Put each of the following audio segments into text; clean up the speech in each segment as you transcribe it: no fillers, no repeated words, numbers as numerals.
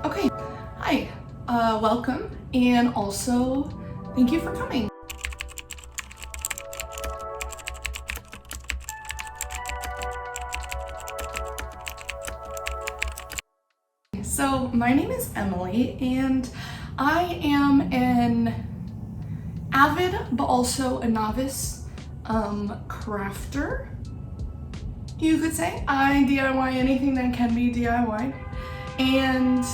Okay, hi, welcome, and also thank you for coming. So my name is Emily, and I am an avid but also a novice crafter, you could say. I DIY anything that can be DIY'd, and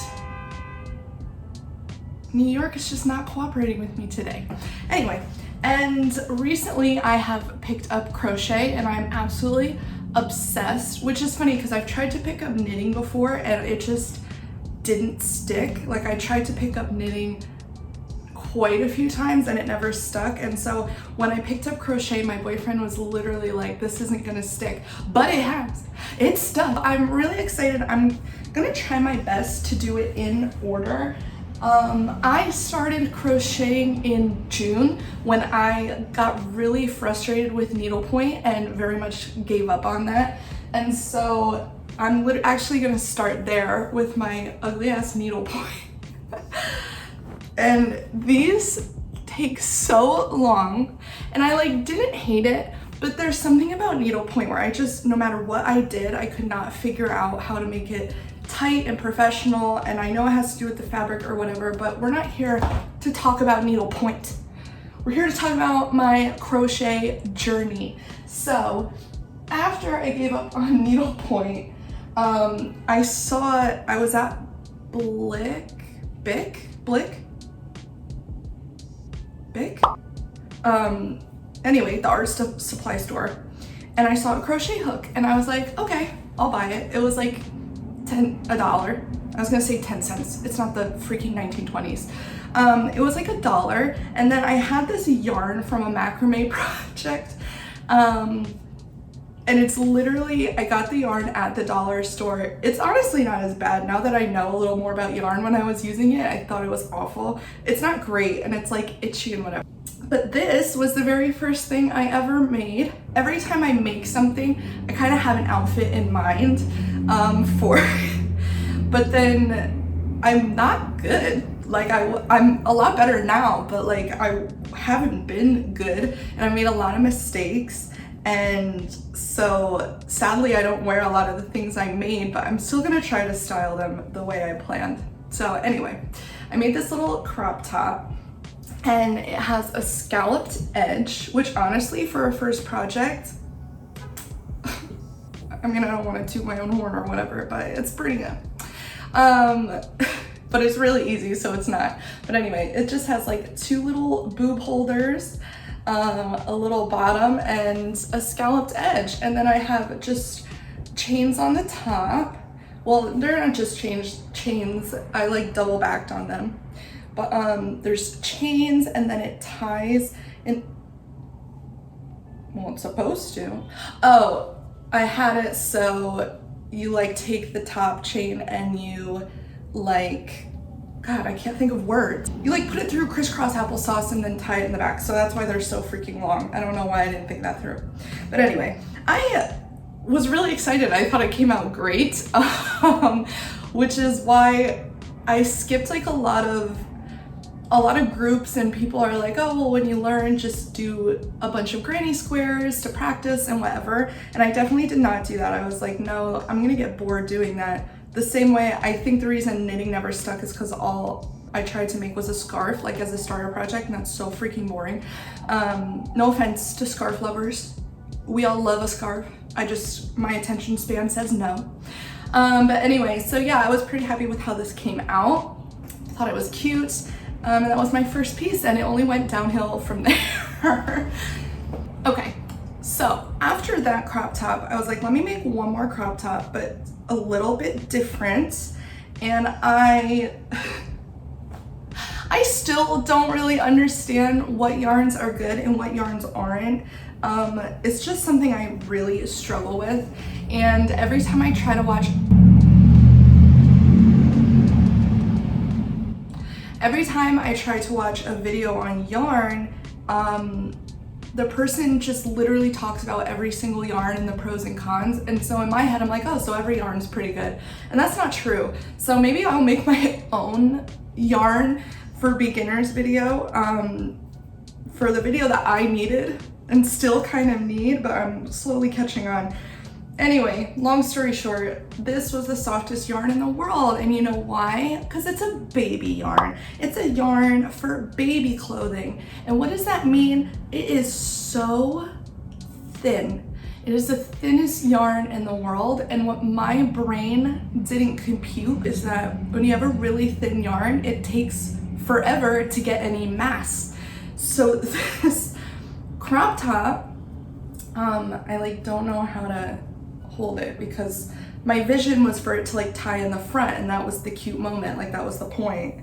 New York is just not cooperating with me today. Anyway, and recently I have picked up crochet and I'm absolutely obsessed, which is funny because I've tried to pick up knitting before and it just didn't stick. Like, I tried to pick up knitting quite a few times and it never stuck. And so when I picked up crochet, my boyfriend was literally like, this isn't gonna stick, but it has. It's stuck. I'm really excited. I'm gonna try my best to do it in order. I started crocheting in June when I got really frustrated with needlepoint and very much gave up on that. And so I'm actually gonna start there with my ugly ass needlepoint. And these take so long, and I didn't hate it, but there's something about needlepoint where I just, no matter what I did, I could not figure out how to make it tight and professional. And I know it has to do with the fabric or whatever, but we're not here to talk about needlepoint. We're here to talk about my crochet journey. So after I gave up on needlepoint, I was at anyway, the art supply store, and I saw a crochet hook and I was like, okay, I'll buy it. It was like $1. I was gonna say 10 cents. It's not the freaking 1920s. It was like $1, and then I had this yarn from a macrame project, and it's literally, I got the yarn at the dollar store. It's honestly not as bad now that I know a little more about yarn. When I was using it, I thought it was awful. It's not great, and it's like itchy and whatever. But this was the very first thing I ever made. Every time I make something, I kind of have an outfit in mind for it. But then I'm not good. I'm a lot better now, but I haven't been good, and I made a lot of mistakes. And so sadly, I don't wear a lot of the things I made, but I'm still gonna try to style them the way I planned. So anyway, I made this little crop top, and it has a scalloped edge, which honestly, for a first project, I don't want to toot my own horn or whatever, but it's pretty good. But it's really easy, so it's not. But anyway, it just has two little boob holders, a little bottom, and a scalloped edge. And then I have just chains on the top. Well, they're not just chains. I double backed on them. But there's chains, and then it ties in. Well, it's supposed to. Oh, I had it so you take the top chain and you God, I can't think of words. You put it through crisscross applesauce and then tie it in the back. So that's why they're so freaking long. I don't know why I didn't think that through. But anyway, I was really excited. I thought it came out great, which is why I skipped a lot of groups, and people are like, oh, well, when you learn, just do a bunch of granny squares to practice and whatever. And I definitely did not do that. I was like, no, I'm gonna get bored doing that. The same way, I think the reason knitting never stuck is because all I tried to make was a scarf, as a starter project, and that's so freaking boring. No offense to scarf lovers. We all love a scarf. My attention span says no. But anyway, so yeah, I was pretty happy with how this came out. I thought it was cute. And that was my first piece, and it only went downhill from there. Okay, so after that crop top, I was like, let me make one more crop top, but a little bit different. And I still don't really understand what yarns are good and what yarns aren't. It's just something I really struggle with. And every time I try to watch a video on yarn, the person just literally talks about every single yarn and the pros and cons. And so in my head, I'm like, oh, so every yarn's pretty good. And that's not true. So maybe I'll make my own yarn for beginners video, for the video that I needed and still kind of need, but I'm slowly catching on. Anyway, long story short, this was the softest yarn in the world. And you know why? Because it's a baby yarn. It's a yarn for baby clothing. And what does that mean? It is so thin. It is the thinnest yarn in the world. And what my brain didn't compute is that when you have a really thin yarn, it takes forever to get any mass. So this crop top, I like don't know how to hold it because my vision was for it to like tie in the front, and that was the cute moment, like that was the point.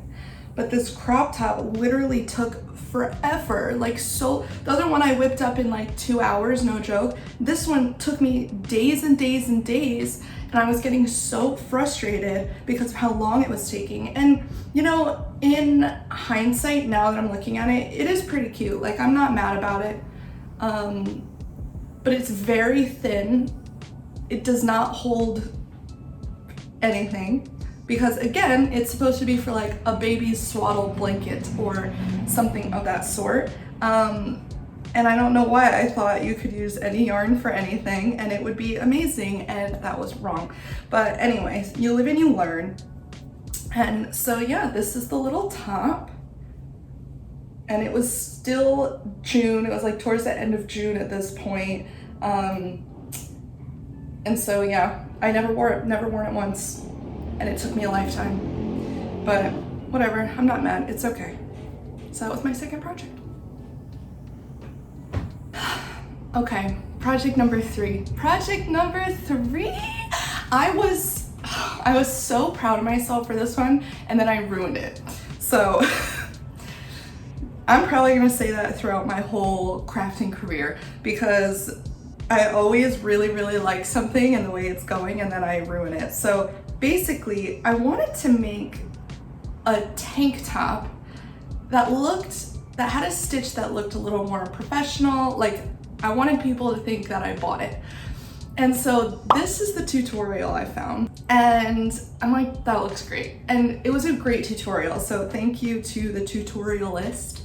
But this crop top literally took forever. Like, so the other one I whipped up in like 2 hours, no joke. This one took me days and days and days, and I was getting so frustrated because of how long it was taking. And you know, in hindsight, now that I'm looking at it, it is pretty cute. Like, I'm not mad about it. But it's very thin. It does not hold anything because, again, it's supposed to be for like a baby's swaddle blanket or something of that sort. And I don't know why I thought you could use any yarn for anything and it would be amazing, and that was wrong. But anyways, you live and you learn. And so yeah, this is the little top. And it was still June. It was like towards the end of June at this point. And so yeah, I never worn it once, and it took me a lifetime. But whatever, I'm not mad, it's okay. So that was my second project. Okay, project number 3. Project number 3, I was so proud of myself for this one, and then I ruined it. So I'm probably gonna say that throughout my whole crafting career because I always really, really like something and the way it's going, and then I ruin it. So basically, I wanted to make a tank top that had a stitch that looked a little more professional. Like, I wanted people to think that I bought it. And so this is the tutorial I found. And I'm like, that looks great. And it was a great tutorial. So thank you to the tutorialist.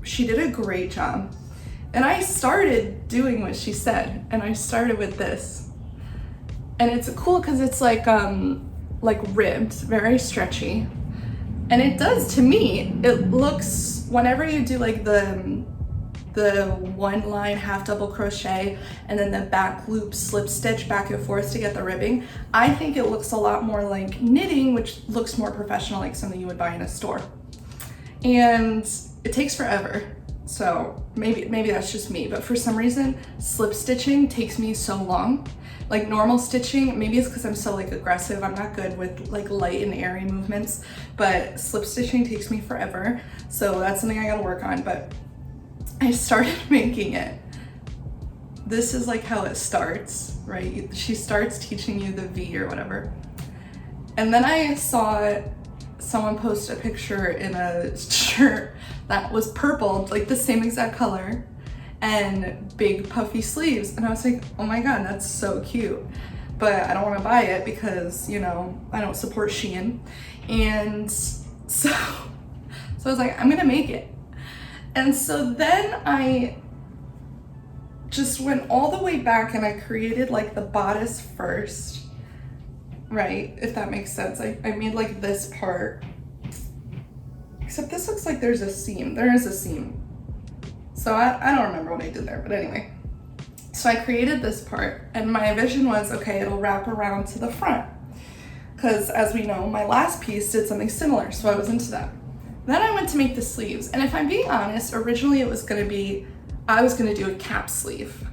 She did a great job. And I started doing what she said, and I started with this. And it's cool because it's like ribbed, very stretchy. And it does, to me, it looks, whenever you do like the one line half double crochet and then the back loop slip stitch back and forth to get the ribbing, I think it looks a lot more like knitting, which looks more professional, like something you would buy in a store. And it takes forever. So maybe that's just me, but for some reason, slip stitching takes me so long. Like normal stitching, maybe it's because I'm so like aggressive. I'm not good with like light and airy movements, but slip stitching takes me forever. So that's something I gotta work on, but I started making it. This is like how it starts, right? She starts teaching you the V or whatever. And then I saw someone post a picture in a shirt that was purple, like the same exact color, and big puffy sleeves. And I was like, oh my God, that's so cute. But I don't want to buy it because, you know, I don't support Shein. And so I was like, I'm gonna make it. And so then I just went all the way back and I created like the bodice first, right? If that makes sense. I made like this part. Except this looks like there's a seam. There is a seam. So I don't remember what I did there, but anyway. So I created this part, and my vision was, okay, it'll wrap around to the front. Because as we know, my last piece did something similar, so I was into that. Then I went to make the sleeves, and if I'm being honest, originally it was gonna be, I was gonna do a cap sleeve.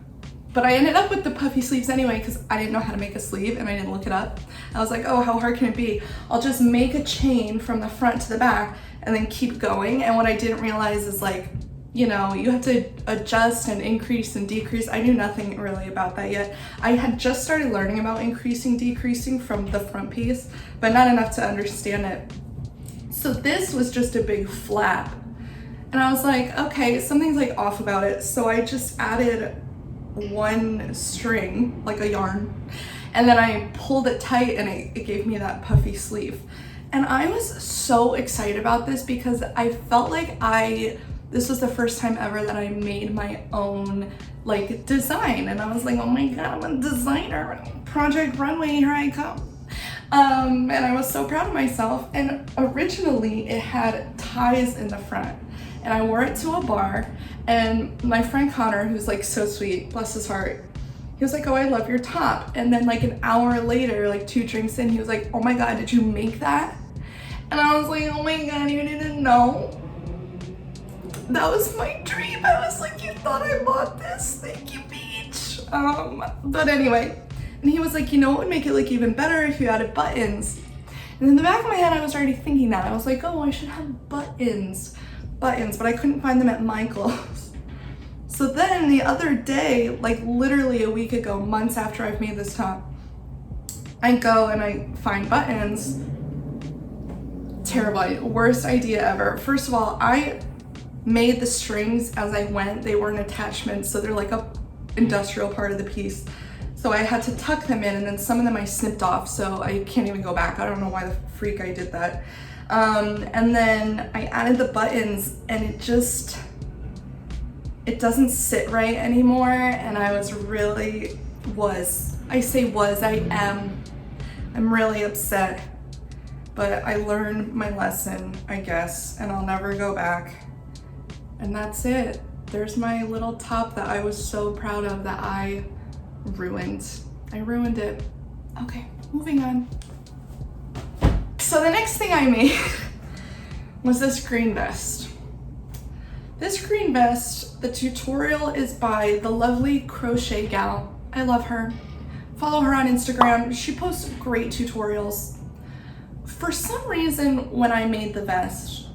But I ended up with the puffy sleeves anyway because I didn't know how to make a sleeve and I didn't look it up. I was like, oh, how hard can it be? I'll just make a chain from the front to the back and then keep going. And what I didn't realize is, like, you know, you have to adjust and increase and decrease. I knew nothing really about that yet. I had just started learning about increasing, decreasing from the front piece, but not enough to understand it. So this was just a big flap. And I was like, okay, something's like off about it. So I just added one string, like a yarn, and then I pulled it tight and it gave me that puffy sleeve. And I was so excited about this because I felt like this was the first time ever that I made my own like design. And I was like, oh my God, I'm a designer. Project Runway, here I come. And I was so proud of myself. And originally it had ties in the front. And I wore it to a bar, and my friend Connor, who's like so sweet, bless his heart, he was like, oh, I love your top. And then like an hour later, like 2 drinks in, he was like, oh my God, did you make that? And I was like, oh my God, you didn't know? That was my dream. I was like, you thought I bought this? Thank you, Beach. But anyway, and he was like, you know what would make it look even better if you added buttons? And in the back of my head, I was already thinking that. I was like, oh, I should have buttons, but I couldn't find them at Michael's. So then the other day, like literally a week ago, months after I've made this top, I go and I find buttons. Terrible, worst idea ever. First of all, I made the strings as I went. They were an attachment, so they're like a industrial part of the piece. So I had to tuck them in, and then some of them I snipped off, so I can't even go back. I don't know why the freak I did that. And then I added the buttons, and it doesn't sit right anymore. And I I'm really upset, but I learned my lesson, I guess, and I'll never go back. And that's it. There's my little top that I was so proud of that I ruined. I ruined it. Okay, moving on. So the next thing I made was this green vest. This green vest, the tutorial is by the lovely Crochet gal. I love her. Follow her on Instagram. She posts great tutorials. For some reason, when I made the vest,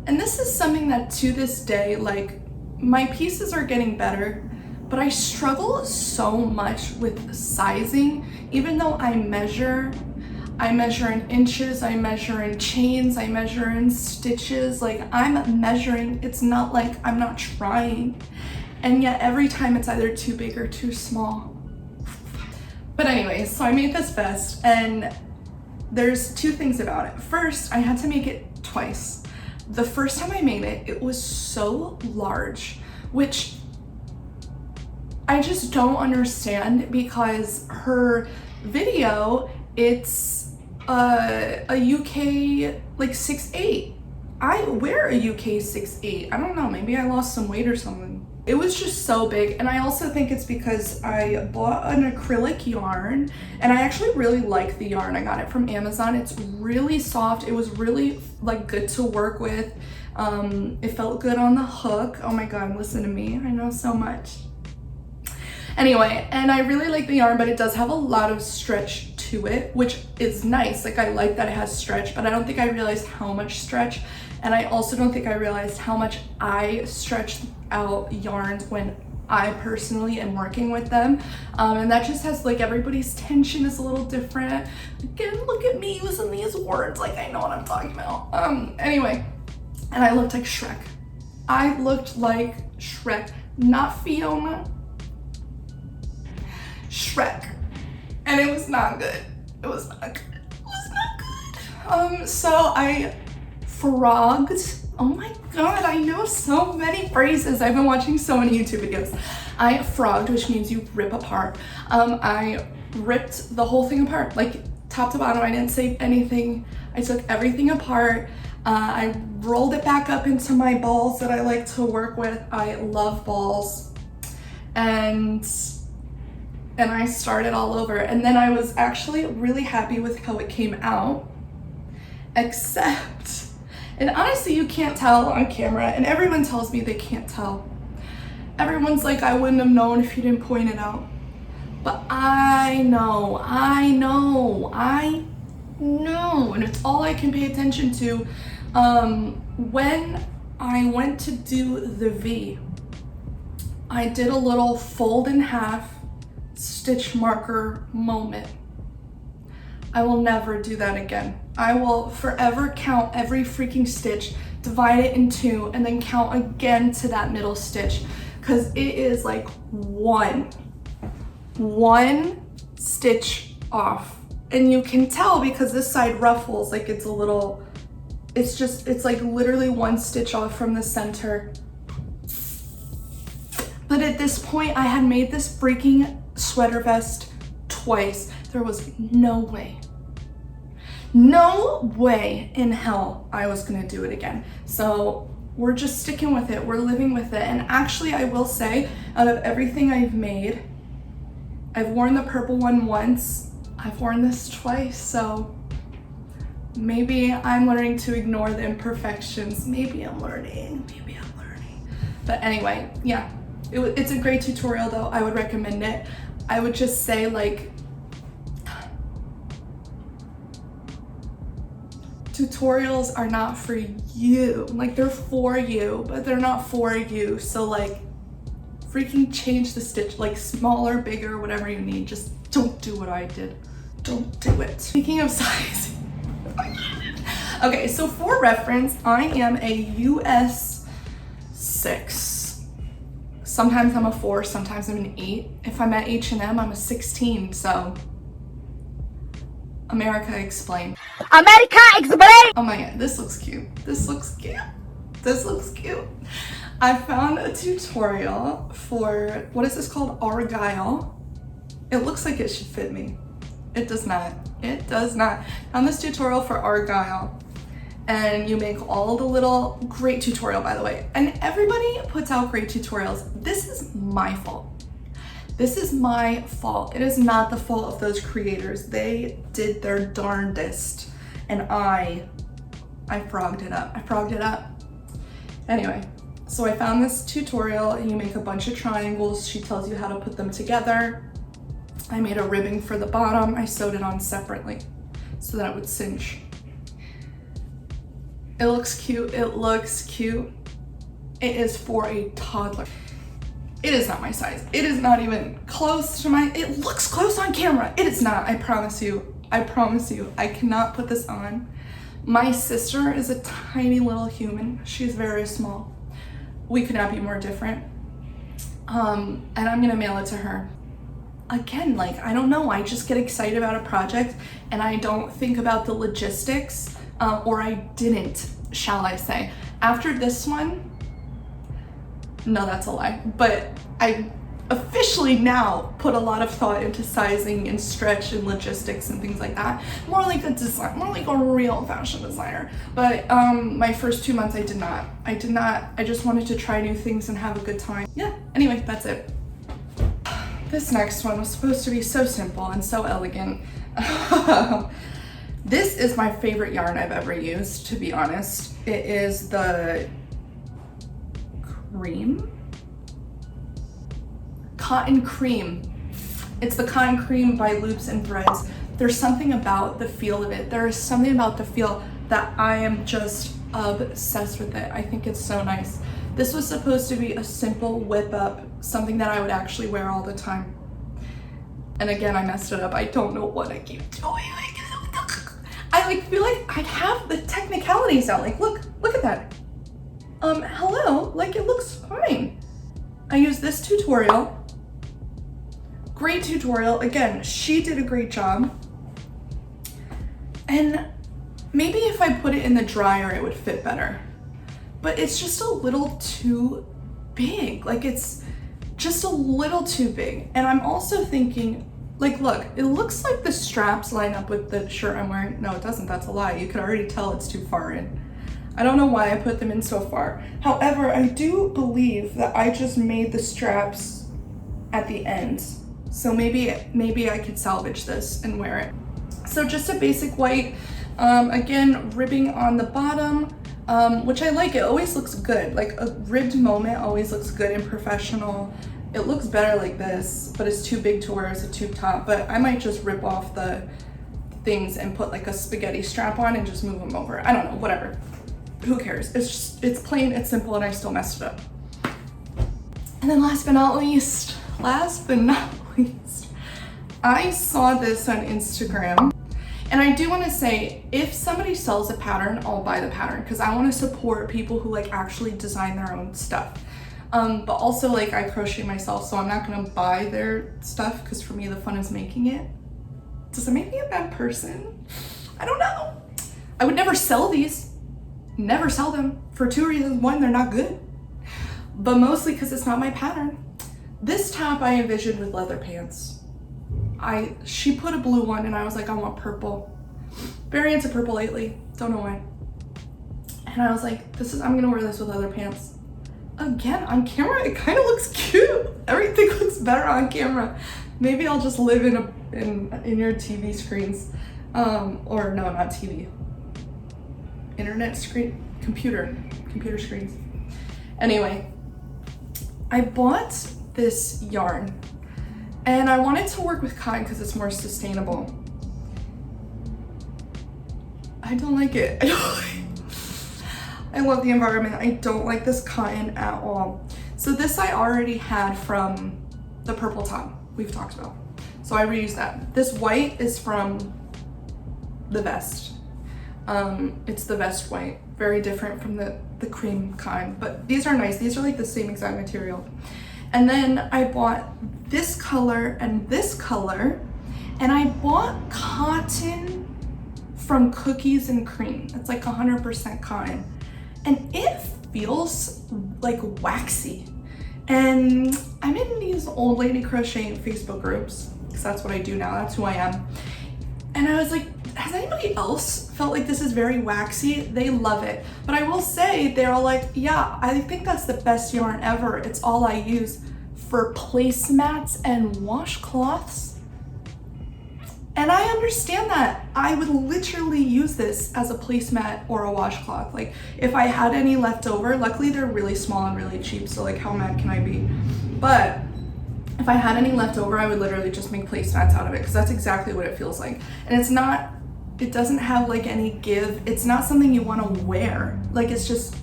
and this is something that to this day, like my pieces are getting better, but I struggle so much with sizing. Even though I measure in inches, I measure in chains, I measure in stitches, like I'm measuring. It's not like I'm not trying. And yet every time it's either too big or too small. But anyways, so I made this vest, and there's 2 things about it. First, I had to make it twice. The first time I made it, it was so large, which I just don't understand, because her video, it's a UK like 6'8". I wear a UK 6'8". I don't know, maybe I lost some weight or something. It was just so big, and I also think it's because I bought an acrylic yarn, and I actually really like the yarn. I got it from Amazon. It's really soft. It was really like good to work with. It felt good on the hook. Oh my God, listen to me. I know so much. Anyway, and I really like the yarn, but it does have a lot of stretch to it, which is nice. Like I like that it has stretch, but I don't think I realized how much stretch. And I also don't think I realized how much I stretch out yarns when I personally am working with them. And that just has like, everybody's tension is a little different. Again, look at me using these words like I know what I'm talking about. Anyway, and I looked like Shrek. I looked like Shrek, not Fiona, Shrek. And it was not good. It was not good. It was not good. So I frogged. Oh my God, I know so many phrases. I've been watching so many YouTube videos. I frogged, which means you rip apart. I ripped the whole thing apart, like top to bottom. I didn't save anything. I took everything apart. I rolled it back up into my balls that I like to work with. I love balls. And I started all over. And then I was actually really happy with how it came out, except, and honestly, you can't tell on camera, and everyone tells me they can't tell. Everyone's like, I wouldn't have known if you didn't point it out. But I know, and it's all I can pay attention to. When I went to do the V, I did a little fold in half stitch marker moment. I will never do that again. I will forever count every freaking stitch divide it in two, and then count again to that middle stitch, because it is like one stitch off. And you can tell because this side ruffles, like it's a little, it's like literally one stitch off from the center. But at this point, I had made this freaking sweater vest twice. There was no way in hell I was gonna do it again. So we're just sticking with it, we're living with it. And actually, I will say, out of everything I've made, I've worn the purple one once, I've worn this twice, so maybe I'm learning to ignore the imperfections. Maybe I'm learning. But anyway, yeah, it's a great tutorial though. I would recommend it. I would just say, like, tutorials are not for you. Like, they're for you, but they're not for you. So like, freaking change the stitch, like smaller, bigger, whatever you need. Just don't do what I did. Don't do it. Speaking of size. Okay, so for reference, I am a US 6. Sometimes I'm a 4, sometimes I'm an 8. If I'm at H&M, I'm a 16, so America explain. America explain! Oh my god, this looks cute. This looks cute. This looks cute. I found a tutorial for, what is this called? Argyle. It looks like it should fit me. It does not. It does not. Found this tutorial for Argyle. And you make all the little, great tutorial by the way. And everybody puts out great tutorials. This is my fault. This is my fault. It is not the fault of those creators. They did their darndest. And I frogged it up. I frogged it up. Anyway, so I found this tutorial. You make a bunch of triangles. She tells you how to put them together. I made a ribbing for the bottom. I sewed it on separately so that it would cinch. It looks cute. It looks cute. It is for a toddler. It is not my size. It is not even close to my, it looks close on camera. It is not, I promise you. I promise you. I cannot put this on. My sister is a tiny little human. She's very small. We could not be more different. And I'm gonna mail it to her. Again, like, I don't know, I just get excited about a project and I don't think about the logistics, or I didn't, shall I say. After this one, no, that's a lie, but I officially now put a lot of thought into sizing and stretch and logistics and things like that. More like a design, more like a real fashion designer. But my first 2 months I did not. I just wanted to try new things and have a good time. Yeah, anyway, that's it. This next one was supposed to be so simple and so elegant. This is my favorite yarn I've ever used, to be honest. It is the Cotton Cream. It's the Cotton Cream by Loops and Threads. There's something about the feel of it. There is something about the feel that I am just obsessed with it. I think it's so nice. This was supposed to be a simple whip up, something that I would actually wear all the time. And again, I messed it up. I don't know what I keep doing. I like feel like I have the technicalities out. Like, look at that. Hello, like it looks fine. I used this tutorial. Great tutorial. Again, she did a great job. And maybe if I put it in the dryer, it would fit better. But it's just a little too big. Like, it's just a little too big. And I'm also thinking, like, look, it looks like the straps line up with the shirt I'm wearing. No, it doesn't. That's a lie. You could already tell it's too far in. I don't know why I put them in so far. However, I do believe that I just made the straps at the ends. So maybe I could salvage this and wear it. So just a basic white, again, ribbing on the bottom, which I like. It always looks good. Like, a ribbed moment always looks good and professional. It looks better like this, but it's too big to wear as a tube top. But I might just rip off the things and put like a spaghetti strap on and just move them over. I don't know, whatever. Who cares? It's plain, it's simple, and I still messed it up. And then last but not least, I saw this on Instagram, And I do want to say, if somebody sells a pattern, I'll buy the pattern because I want to support people who like actually design their own stuff. But also like I crochet myself, so I'm not going to buy their stuff because for me the fun is making it. Does it make me a bad person? I don't know. I would never sell these. Never sell them for two reasons. One, they're not good, but mostly because it's not my pattern. This top I envisioned with leather pants. She put a blue one and I was like, I want purple. Very into purple lately, don't know why. And I was like, I'm gonna wear this with leather pants. Again, on camera, it kind of looks cute. Everything looks better on camera. Maybe I'll just live in your TV screens. Or no, not TV. Internet screen, computer screens. Anyway, I bought this yarn and I wanted to work with cotton because it's more sustainable. I don't like it. I love the environment. I don't like this cotton at all. So this I already had from the purple top we've talked about. So I reused that. This white is from the vest. It's the vest white. Very different from the cream cotton, but these are nice. These are like the same exact material. And then I bought this color and this color, and I bought cotton from Cookies and Cream. It's like 100% cotton. And it feels like waxy. And I'm in these old lady crocheting Facebook groups, because that's what I do now, that's who I am. And I was like, has anybody else felt like this is very waxy? They love it. But I will say, they're all like, yeah, I think that's the best yarn ever. It's all I use for placemats and washcloths. And I understand that. I would literally use this as a placemat or a washcloth. Like if I had any left over, luckily they're really small and really cheap, so like how mad can I be? But if I had any left over, I would literally just make placemats out of it because that's exactly what it feels like. And it doesn't have like any give. It's not something you want to wear. Like it's just,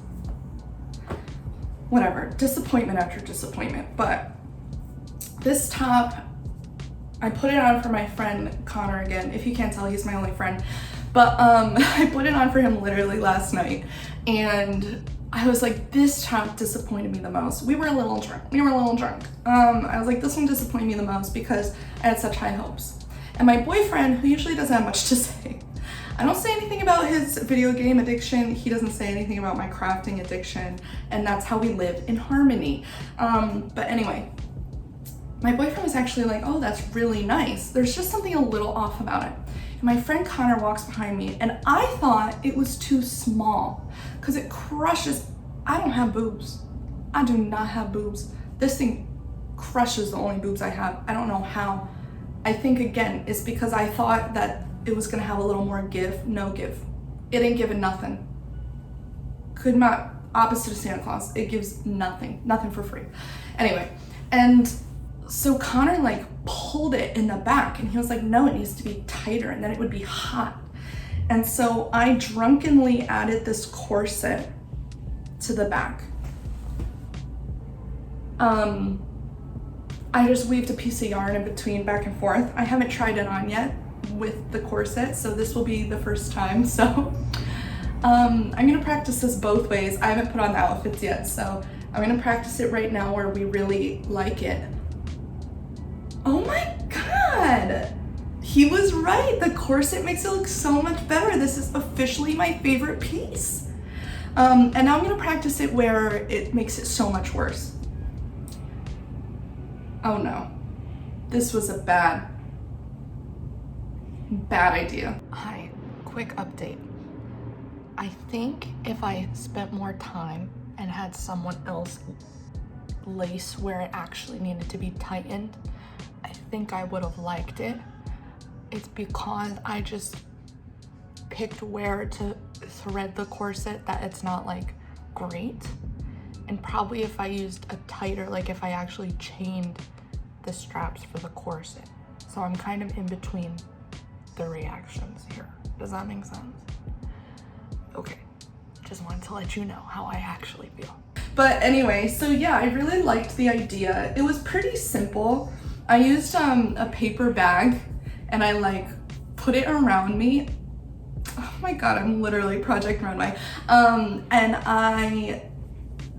whatever, disappointment after disappointment. But this top, I put it on for my friend Connor again. If you can't tell, he's my only friend. But I put it on for him literally last night. And I was like, this top disappointed me the most. We were a little drunk. I was like, this one disappointed me the most because I had such high hopes. And my boyfriend, who usually doesn't have much to say, I don't say anything about his video game addiction. He doesn't say anything about my crafting addiction. And that's how we live in harmony. But anyway, my boyfriend was actually like, oh, that's really nice. There's just something a little off about it. And my friend Connor walks behind me and I thought it was too small because it crushes. I don't have boobs. I do not have boobs. This thing crushes the only boobs I have. I don't know how. I think again, it's because I thought that it was gonna have a little more give. No give. It ain't giving nothing. Could not, opposite of Santa Claus. It gives nothing for free. Anyway, and so Connor like pulled it in the back and he was like, no, it needs to be tighter and then it would be hot. And so I drunkenly added this corset to the back. I just weaved a piece of yarn in between back and forth. I haven't tried it on yet with the corset, so this will be the first time. So I'm gonna practice this both ways. I haven't put on the outfits yet, so I'm gonna practice it right now where we really like it. Oh my God, he was right. The corset makes it look so much better. This is officially my favorite piece. And now I'm gonna practice it where it makes it so much worse. Oh no, this was a bad idea. Hi, quick update. I think if I spent more time and had someone else lace where it actually needed to be tightened, I think I would have liked it. It's because I just picked where to thread the corset that it's not like great. And probably if I used a tighter, like if I actually chained the straps for the corset. So I'm kind of in between the reactions here. Does that make sense? Okay, just wanted to let you know how I actually feel. But anyway, so yeah, I really liked the idea. It was pretty simple. I used a paper bag and I like put it around me. Oh my god, I'm literally Project Runway. And I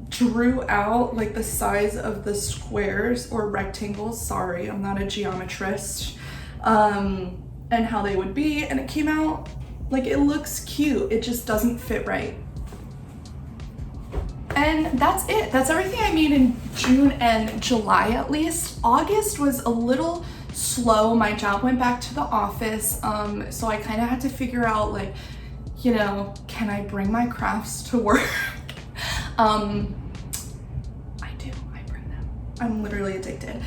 drew out like the size of the squares or rectangles, sorry, I'm not a geometrist, and how they would be, and it came out like it looks cute, it just doesn't fit right. And that's it. That's everything I made in June and July at least. August was a little slow. My job went back to the office, so I kind of had to figure out like, you know, can I bring my crafts to work? I bring them. I'm literally addicted.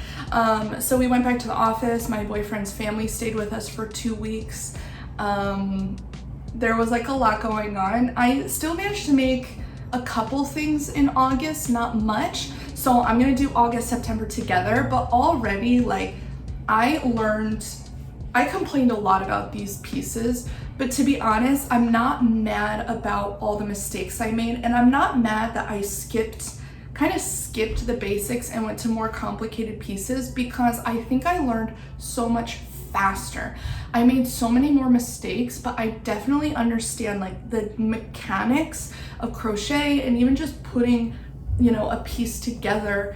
So we went back to the office. My boyfriend's family stayed with us for 2 weeks. There was like a lot going on. I still managed to make a couple things in August, not much. So I'm gonna do August, September together, but already like I complained a lot about these pieces, but to be honest, I'm not mad about all the mistakes I made, and I'm not mad that I kind of skipped the basics and went to more complicated pieces, because I think I learned so much faster. I made so many more mistakes, but I definitely understand like the mechanics of crochet and even just putting, you know, a piece together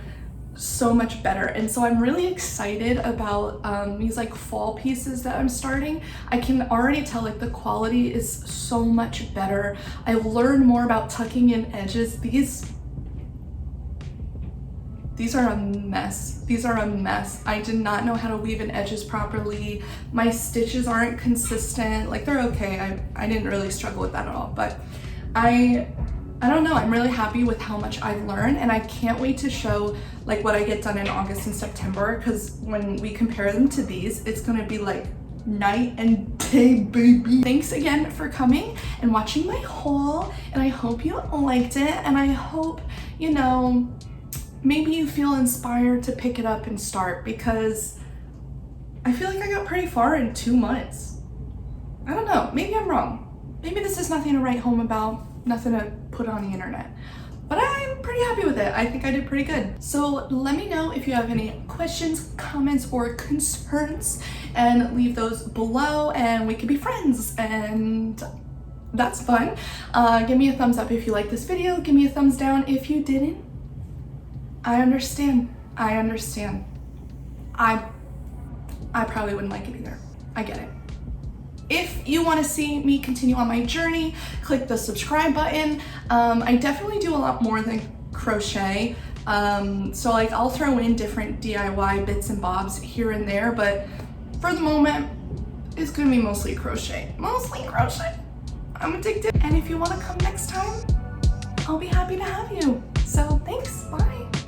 so much better. And so I'm really excited about these like fall pieces that I'm starting. I can already tell like the quality is so much better. I learned more about tucking in edges. These are a mess. These are a mess. I did not know how to weave in edges properly. My stitches aren't consistent. Like they're okay. I didn't really struggle with that at all, but I don't know. I'm really happy with how much I've learned, and I can't wait to show like what I get done in August and September, because when we compare them to these, it's gonna be like night and day, baby. Thanks again for coming and watching my haul, and I hope you liked it, and I hope, you know, maybe you feel inspired to pick it up and start, because I feel like I got pretty far in 2 months. I don't know, maybe I'm wrong. Maybe this is nothing to write home about, nothing to put on the internet, but I'm pretty happy with it. I think I did pretty good. So let me know if you have any questions, comments, or concerns, and leave those below, and we can be friends, and that's fun. Give me a thumbs up if you like this video. Give me a thumbs down if you didn't. I understand. I understand. I probably wouldn't like it either. I get it. If you want to see me continue on my journey, click the subscribe button. I definitely do a lot more than crochet. So like I'll throw in different DIY bits and bobs here and there, but for the moment, it's gonna be mostly crochet. Mostly crochet. I'm addicted. And if you want to come next time, I'll be happy to have you. So thanks, bye.